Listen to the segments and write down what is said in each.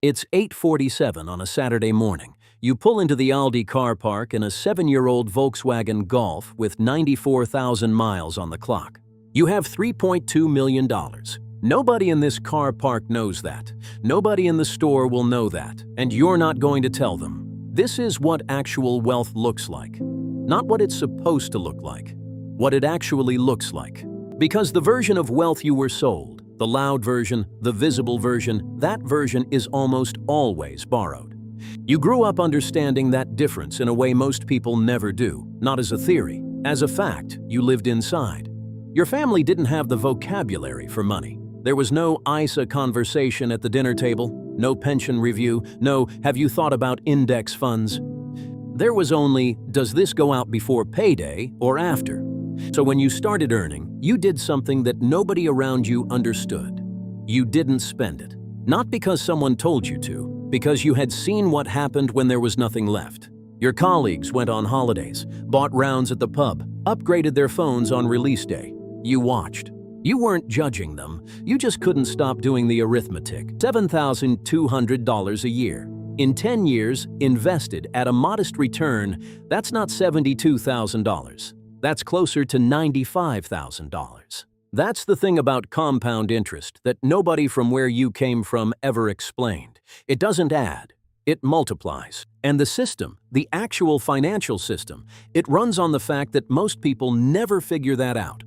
It's 8:47 on a Saturday morning. You pull into the Aldi car park in a 7-year-old Volkswagen Golf with 94,000 miles on the clock. You have $3.2 million. Nobody in this car park knows that. Nobody in the store will know that, and you're not going to tell them. This is what actual wealth looks like. Not what it's supposed to look like. What it actually looks like. Because the version of wealth you were sold, the loud version, the visible version, that version is almost always borrowed. You grew up understanding that difference in a way most people never do, not as a theory. As a fact, you lived inside. Your family didn't have the vocabulary for money. There was no ISA conversation at the dinner table, no pension review, no "have you thought about index funds?" There was only, does this go out before payday or after? So when you started earning, you did something that nobody around you understood. You didn't spend it. Not because someone told you to, because you had seen what happened when there was nothing left. Your colleagues went on holidays, bought rounds at the pub, upgraded their phones on release day. You watched. You weren't judging them, you just couldn't stop doing the arithmetic. $7,200 a year. In 10 years, invested at a modest return, that's not $72,000. That's closer to $95,000. That's the thing about compound interest that nobody from where you came from ever explained. It doesn't add, it multiplies. And the system, the actual financial system, it runs on the fact that most people never figure that out.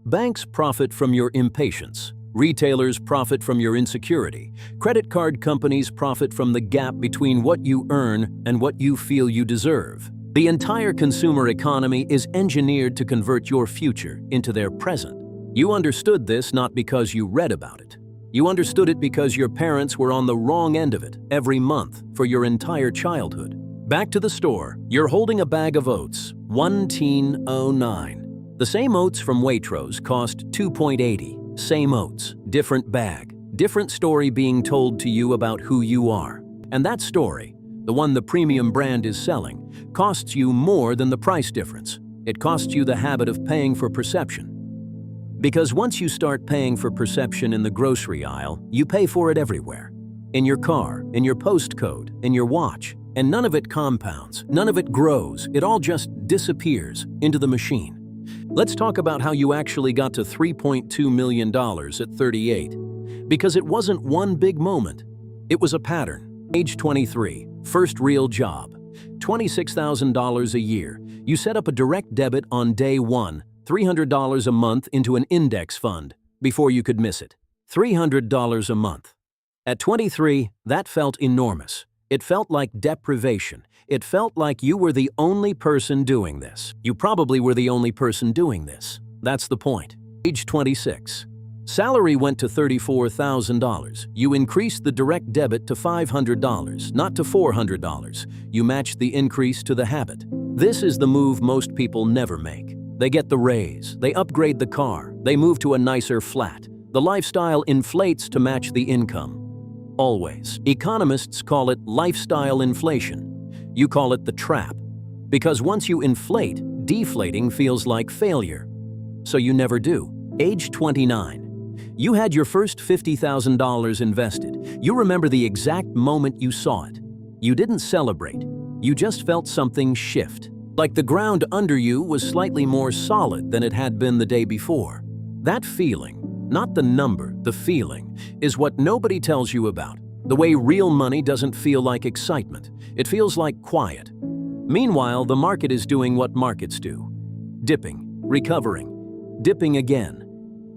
Banks profit from your impatience. Retailers profit from your insecurity. Credit card companies profit from the gap between what you earn and what you feel you deserve. The entire consumer economy is engineered to convert your future into their present. You understood this not because you read about it. You understood it because your parents were on the wrong end of it every month for your entire childhood. Back to the store, you're holding a bag of oats, 1.09. The same oats from Waitrose cost $2.80. Same oats, different bag, different story being told to you about who you are. And that story, the one the premium brand is selling, costs you more than the price difference. It costs you the habit of paying for perception. Because once you start paying for perception in the grocery aisle, you pay for it everywhere. In your car, in your postcode, in your watch. And none of it compounds, none of it grows, it all just disappears into the machine. Let's talk about how you actually got to $3.2 million at 38. Because it wasn't one big moment. It was a pattern. Age 23, first real job. $26,000 a year. You set up a direct debit on day one, $300 a month into an index fund before you could miss it. $300 a month. At 23, that felt enormous. It felt like deprivation. It felt like you were the only person doing this. You probably were the only person doing this. That's the point. Age 26. Salary went to $34,000. You increased the direct debit to $500, not to $400. You matched the increase to the habit. This is the move most people never make. They get the raise, they upgrade the car, they move to a nicer flat. The lifestyle inflates to match the income. Always. Economists call it lifestyle inflation. You call it the trap. Because once you inflate, deflating feels like failure. So you never do. Age 29. You had your first $50,000 invested. You remember the exact moment you saw it. You didn't celebrate. You just felt something shift. Like the ground under you was slightly more solid than it had been the day before. That feeling, not the number, the feeling, is what nobody tells you about. The way real money doesn't feel like excitement. It feels like quiet. Meanwhile, the market is doing what markets do. Dipping, recovering, dipping again.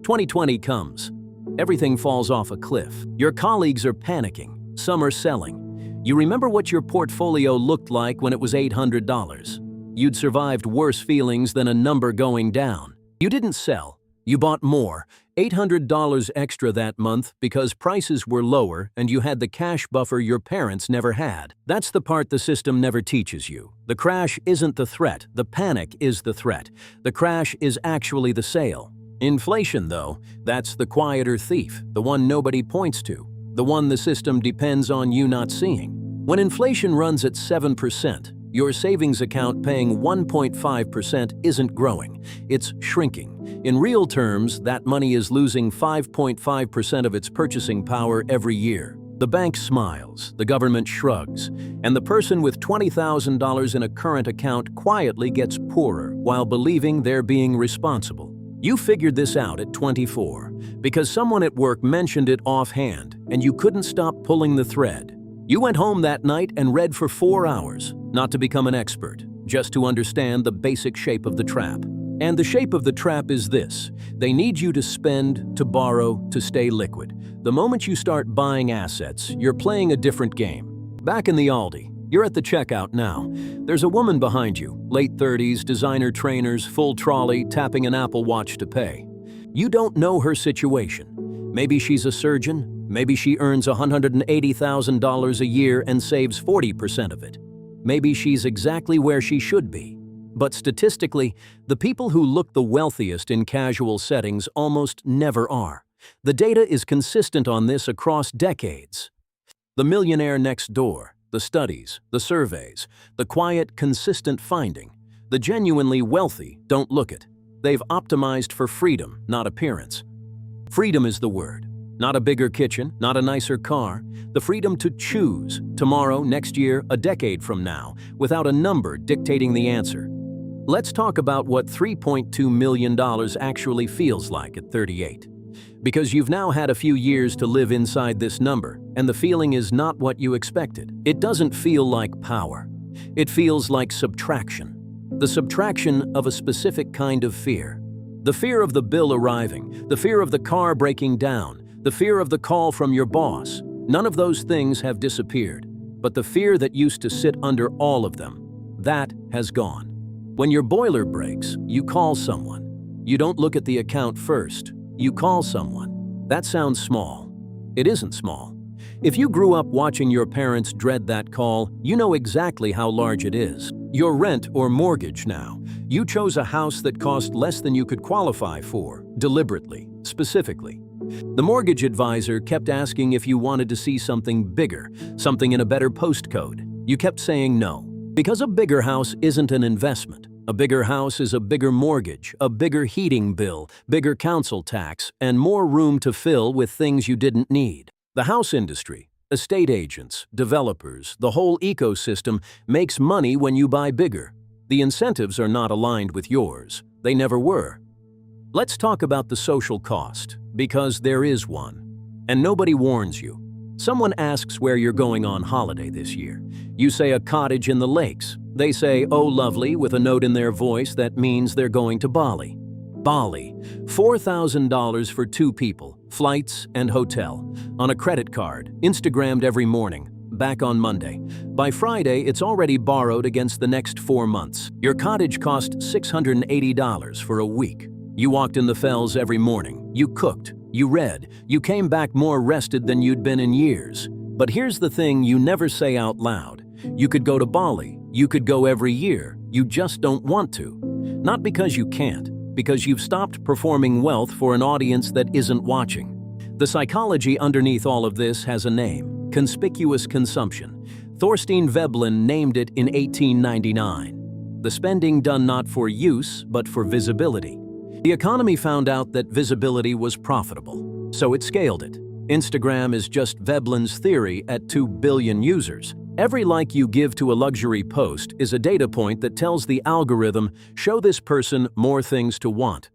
2020 comes. Everything falls off a cliff. Your colleagues are panicking. Some are selling. You remember what your portfolio looked like when it was $800. You'd survived worse feelings than a number going down. You didn't sell. You bought more, $800 extra that month because prices were lower and you had the cash buffer your parents never had. That's the part the system never teaches you. The crash isn't the threat, the panic is the threat. The crash is actually the sale. Inflation, though, that's the quieter thief, the one nobody points to, the one the system depends on you not seeing. When inflation runs at 7%, your savings account paying 1.5% isn't growing, it's shrinking. In real terms, that money is losing 5.5% of its purchasing power every year. The bank smiles, the government shrugs, and the person with $20,000 in a current account quietly gets poorer while believing they're being responsible. You figured this out at 24 because someone at work mentioned it offhand and you couldn't stop pulling the thread. You went home that night and read for 4 hours, not to become an expert, just to understand the basic shape of the trap. And the shape of the trap is this: they need you to spend, to borrow, to stay liquid. The moment you start buying assets, you're playing a different game. Back in the Aldi, you're at the checkout now. There's a woman behind you, late 30s, designer trainers, full trolley, tapping an Apple Watch to pay. You don't know her situation. Maybe she's a surgeon, maybe she earns $180,000 a year and saves 40% of it. Maybe she's exactly where she should be. But statistically, the people who look the wealthiest in casual settings almost never are. The data is consistent on this across decades. The millionaire next door, the studies, the surveys, the quiet, consistent finding. The genuinely wealthy don't look it. They've optimized for freedom, not appearance. Freedom is the word. Not a bigger kitchen, not a nicer car. The freedom to choose, tomorrow, next year, a decade from now, without a number dictating the answer. Let's talk about what $3.2 million actually feels like at 38. Because you've now had a few years to live inside this number, and the feeling is not what you expected. It doesn't feel like power. It feels like subtraction. The subtraction of a specific kind of fear. The fear of the bill arriving, the fear of the car breaking down, the fear of the call from your boss. None of those things have disappeared, but the fear that used to sit under all of them, that has gone. When your boiler breaks, you call someone. You don't look at the account first. You call someone. That sounds small. It isn't small. If you grew up watching your parents dread that call, you know exactly how large it is. Your rent or mortgage now. You chose a house that cost less than you could qualify for, deliberately, specifically. The mortgage advisor kept asking if you wanted to see something bigger, something in a better postcode. You kept saying no. Because a bigger house isn't an investment. A bigger house is a bigger mortgage, a bigger heating bill, bigger council tax, and more room to fill with things you didn't need. The house industry, estate agents, developers, the whole ecosystem makes money when you buy bigger. The incentives are not aligned with yours. They never were. Let's talk about the social cost, because there is one. And nobody warns you. Someone asks where you're going on holiday this year. You say a cottage in the lakes. They say, "Oh, lovely," with a note in their voice that means they're going to Bali. Bali, $4,000 for 2 people, flights and hotel, on a credit card, Instagrammed every morning, back on Monday. By Friday, it's already borrowed against the next 4 months. Your cottage cost $680 for a week. You walked in the fells every morning. You cooked. You read. You came back more rested than you'd been in years. But here's the thing you never say out loud. You could go to Bali. You could go every year. You just don't want to. Not because you can't, because you've stopped performing wealth for an audience that isn't watching. The psychology underneath all of this has a name: conspicuous consumption. Thorstein Veblen named it in 1899. The spending done not for use, but for visibility. The economy found out that visibility was profitable, so it scaled it. Instagram is just Veblen's theory at 2 billion users. Every like you give to a luxury post is a data point that tells the algorithm, show this person more things to want.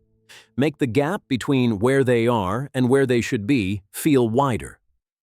Make the gap between where they are and where they should be feel wider.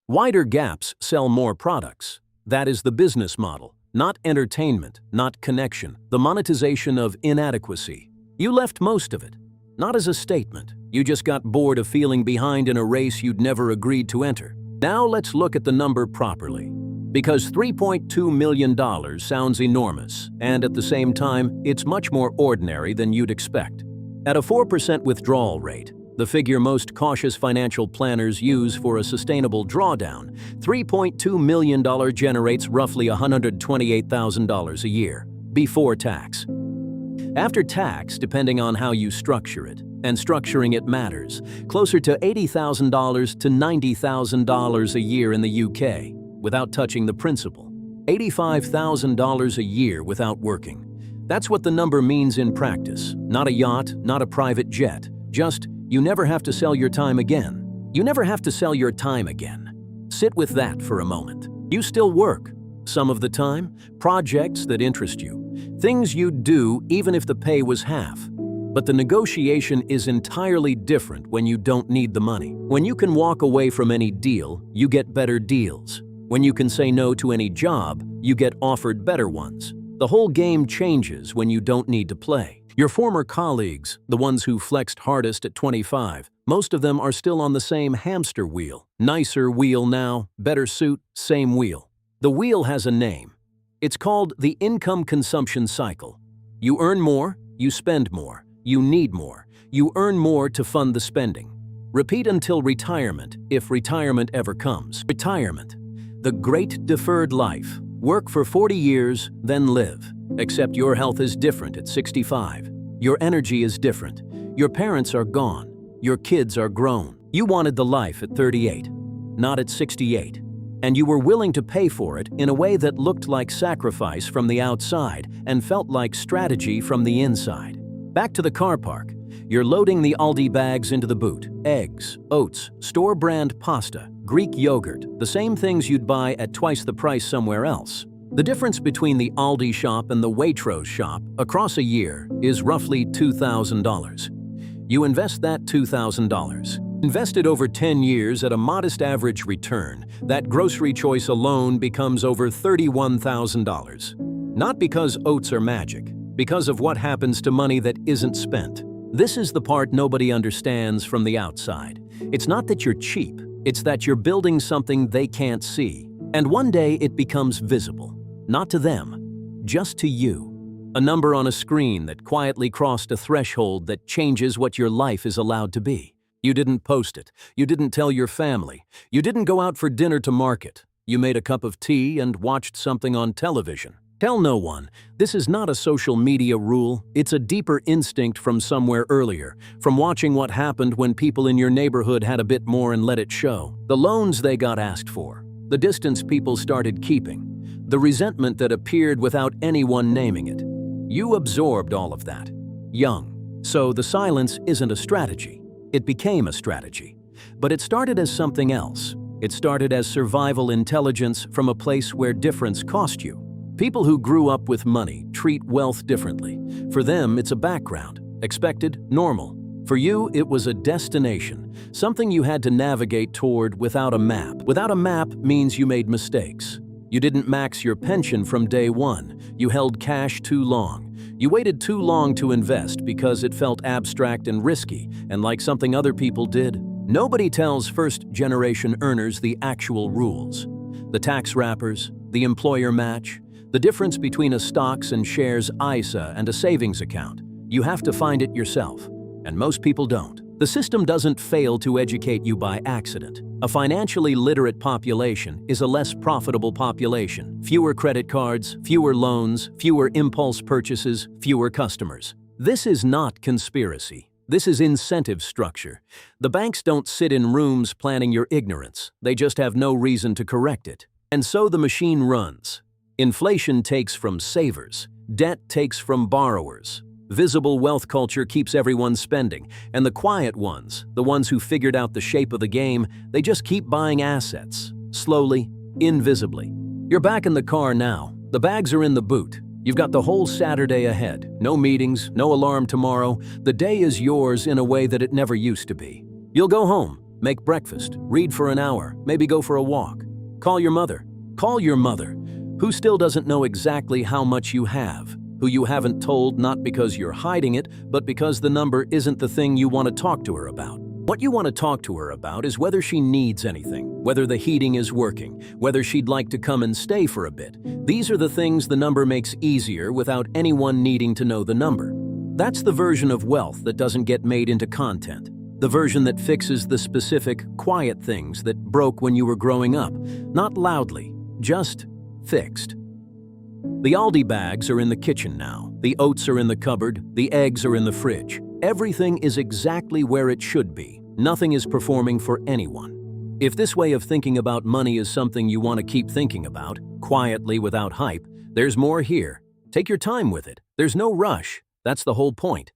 Wider gaps sell more products. That is the business model, not entertainment, not connection, the monetization of inadequacy. You left most of it. Not as a statement. You just got bored of feeling behind in a race you'd never agreed to enter. Now let's look at the number properly. Because $3.2 million sounds enormous, and at the same time, it's much more ordinary than you'd expect. At a 4% withdrawal rate, the figure most cautious financial planners use for a sustainable drawdown, $3.2 million generates roughly $128,000 a year, before tax. After tax, depending on how you structure it, and structuring it matters, closer to $80,000 to $90,000 a year in the UK, without touching the principal. $85,000 a year without working. That's what the number means in practice. Not a yacht, not a private jet. Just, you never have to sell your time again. You never have to sell your time again. Sit with that for a moment. You still work. Some of the time, projects that interest you. Things you'd do even if the pay was half. But the negotiation is entirely different when you don't need the money. When you can walk away from any deal, you get better deals. When you can say no to any job, you get offered better ones. The whole game changes when you don't need to play. Your former colleagues, the ones who flexed hardest at 25, most of them are still on the same hamster wheel. Nicer wheel now, better suit, same wheel. The wheel has a name. It's called the income consumption cycle. You earn more, you spend more. You need more. You earn more to fund the spending. Repeat until retirement, if retirement ever comes. Retirement. The great deferred life. Work for 40 years, then live. Except your health is different at 65. Your energy is different. Your parents are gone. Your kids are grown. You wanted the life at 38, not at 68. And you were willing to pay for it in a way that looked like sacrifice from the outside and felt like strategy from the inside. Back to the car park. You're loading the Aldi bags into the boot. Eggs, oats, store-brand pasta, Greek yogurt, the same things you'd buy at twice the price somewhere else. The difference between the Aldi shop and the Waitrose shop across a year is roughly $2,000. You invest that $2,000. Invested over 10 years at a modest average return, that grocery choice alone becomes over $31,000. Not because oats are magic, because of what happens to money that isn't spent. This is the part nobody understands from the outside. It's not that you're cheap, it's that you're building something they can't see. And one day it becomes visible. Not to them, just to you. A number on a screen that quietly crossed a threshold that changes what your life is allowed to be. You didn't post it. You didn't tell your family. You didn't go out for dinner to market. You made a cup of tea and watched something on television. Tell no one. This is not a social media rule. It's a deeper instinct from somewhere earlier, from watching what happened when people in your neighborhood had a bit more and let it show. The loans they got asked for. The distance people started keeping. The resentment that appeared without anyone naming it. You absorbed all of that. Young. So the silence isn't a strategy. It became a strategy. But it started as something else. It started as survival intelligence from a place where difference cost you. People who grew up with money treat wealth differently. For them, it's a background. Expected, normal. For you, it was a destination. Something you had to navigate toward without a map. Without a map means you made mistakes. You didn't max your pension from day one. You held cash too long. You waited too long to invest because it felt abstract and risky, and like something other people did. Nobody tells first-generation earners the actual rules. The tax wrappers, the employer match, the difference between a stocks and shares ISA and a savings account. You have to find it yourself, and most people don't. The system doesn't fail to educate you by accident. A financially literate population is a less profitable population. Fewer credit cards, fewer loans, fewer impulse purchases, fewer customers. This is not conspiracy. This is incentive structure. The banks don't sit in rooms planning your ignorance. They just have no reason to correct it. And so the machine runs. Inflation takes from savers. Debt takes from borrowers. Visible wealth culture keeps everyone spending, and the quiet ones, the ones who figured out the shape of the game, they just keep buying assets, slowly, invisibly. You're back in the car now. The bags are in the boot. You've got the whole Saturday ahead. No meetings, no alarm tomorrow. The day is yours in a way that it never used to be. You'll go home, make breakfast, read for an hour, maybe go for a walk. Call your mother. Call your mother, who still doesn't know exactly how much you have, who you haven't told not because you're hiding it, but because the number isn't the thing you want to talk to her about. What you want to talk to her about is whether she needs anything, whether the heating is working, whether she'd like to come and stay for a bit. These are the things the number makes easier without anyone needing to know the number. That's the version of wealth that doesn't get made into content. The version that fixes the specific, quiet things that broke when you were growing up. Not loudly, just fixed. The Aldi bags are in the kitchen now. The oats are in the cupboard. The eggs are in the fridge. Everything is exactly where it should be. Nothing is performing for anyone. If this way of thinking about money is something you want to keep thinking about, quietly without hype, there's more here. Take your time with it. There's no rush. That's the whole point.